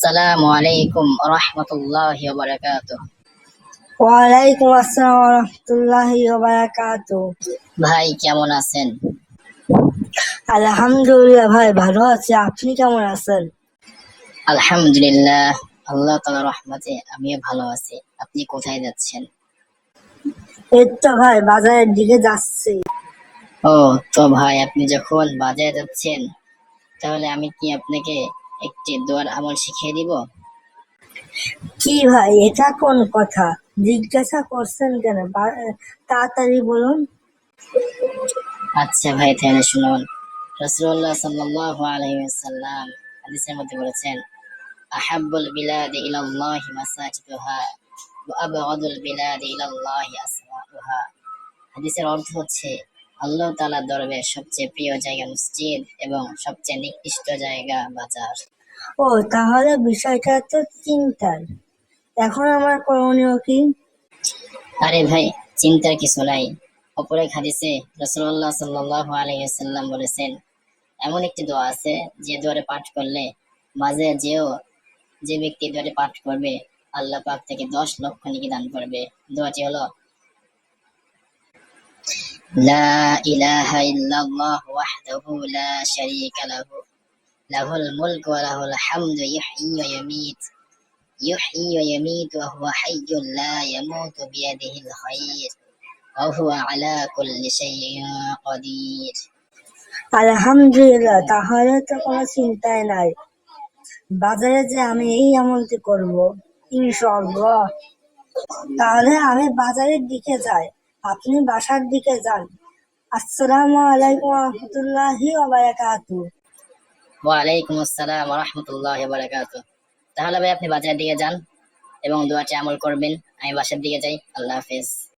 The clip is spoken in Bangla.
আসসালামু আলাইকুম রাহমাতুল্লাহি ওয়া বারাকাতুহু। ওয়ালাইকুম আসসালাম রহমতুল্লাহি ওয়া বারাকাতুহু। ভাই কেমন আছেন? আলহামদুলিল্লাহ ভাই ভালো আছি, আপনি কেমন আছেন? আলহামদুলিল্লাহ, আল্লাহ তাআলার রহমতে আমিও ভালো আছি। আপনি কোথায় যাচ্ছেন? এই তো ভাই বাজারের দিকে যাচ্ছি। ও, তো ভাই আপনি যখন বাজারে যাচ্ছেন তাহলে আমি কি আপনাকে একটি দোয়ার আমল শিখিয়ে দিব? কি ভাই, এটা কোন কথা? জিজ্ঞাসা করছেন কেন? তাড়াতাড়ি বলুন। আচ্ছা ভাই, তাহলে শুনুন। রাসূলুল্লাহ সাল্লাল্লাহু আলাইহি ওয়াসাল্লাম হাদিসের মধ্যে বলেছেন, আহাব্বুল বিলাদি ইলাল্লাহি মাসাজিদুহা ওয়া আবগাদুল বিলাদি ইলাল্লাহি আসওয়াকুহা। হাদিসের অর্থ হচ্ছে, আল্লাহ তাআলার দরবারে সবচেয়ে প্রিয় জায়গা মসজিদ এবং সবচেয়ে নিকৃষ্ট জায়গা বাজার। ও, তাহলে বিষয়টা তো চিন্তার। এখন আমার করণীয় কি? আরে ভাই, চিন্তার কিছু নাই। অপর এক হাদিসে রাসূলুল্লাহ সাল্লাল্লাহু আলাইহি ওয়াসাল্লাম বলেছেন, এমন একটি দোয়া আছে যে দোয়ারে পাঠ করলে মাঝে যেও যে ব্যক্তি দোয়ারে পাঠ করবে আল্লাহ পাক থেকে 10 লক্ষ নেকি দান করবে। দোয়াটি হলো, লা ইলাহা ইল্লাল্লাহ ওয়াহদাহু লা শারীকা লাহু লাহুল মুলকু ওয়া লাহুল হামদু يحيي ويميت وهو حي لا يموت بيده الخير وهو على كل شيء قدير। আলহামদুলিল্লাহ, তাহলে তো কোনো চিন্তাই নাই। বাজারে যে আমি এই আমলটি করব ইনশাআল্লাহ। তাহলে আমি বাজারের দিকে যাই, আপনি বাসার দিকে যান। আসসালামু আলাইকুম রহমতুল্লাহি ওয়া বারাকাতুহু। ওয়ালাইকুম আসসালাম ওয়া রাহমাতুল্লাহি ওয়া বারাকাতুহু। তাহলে ভাই আপনি বাজারের দিকে যান এবং দোয়াটি আমল করবেন। আমি বাসার দিকে যাই। আল্লাহ হাফেজ।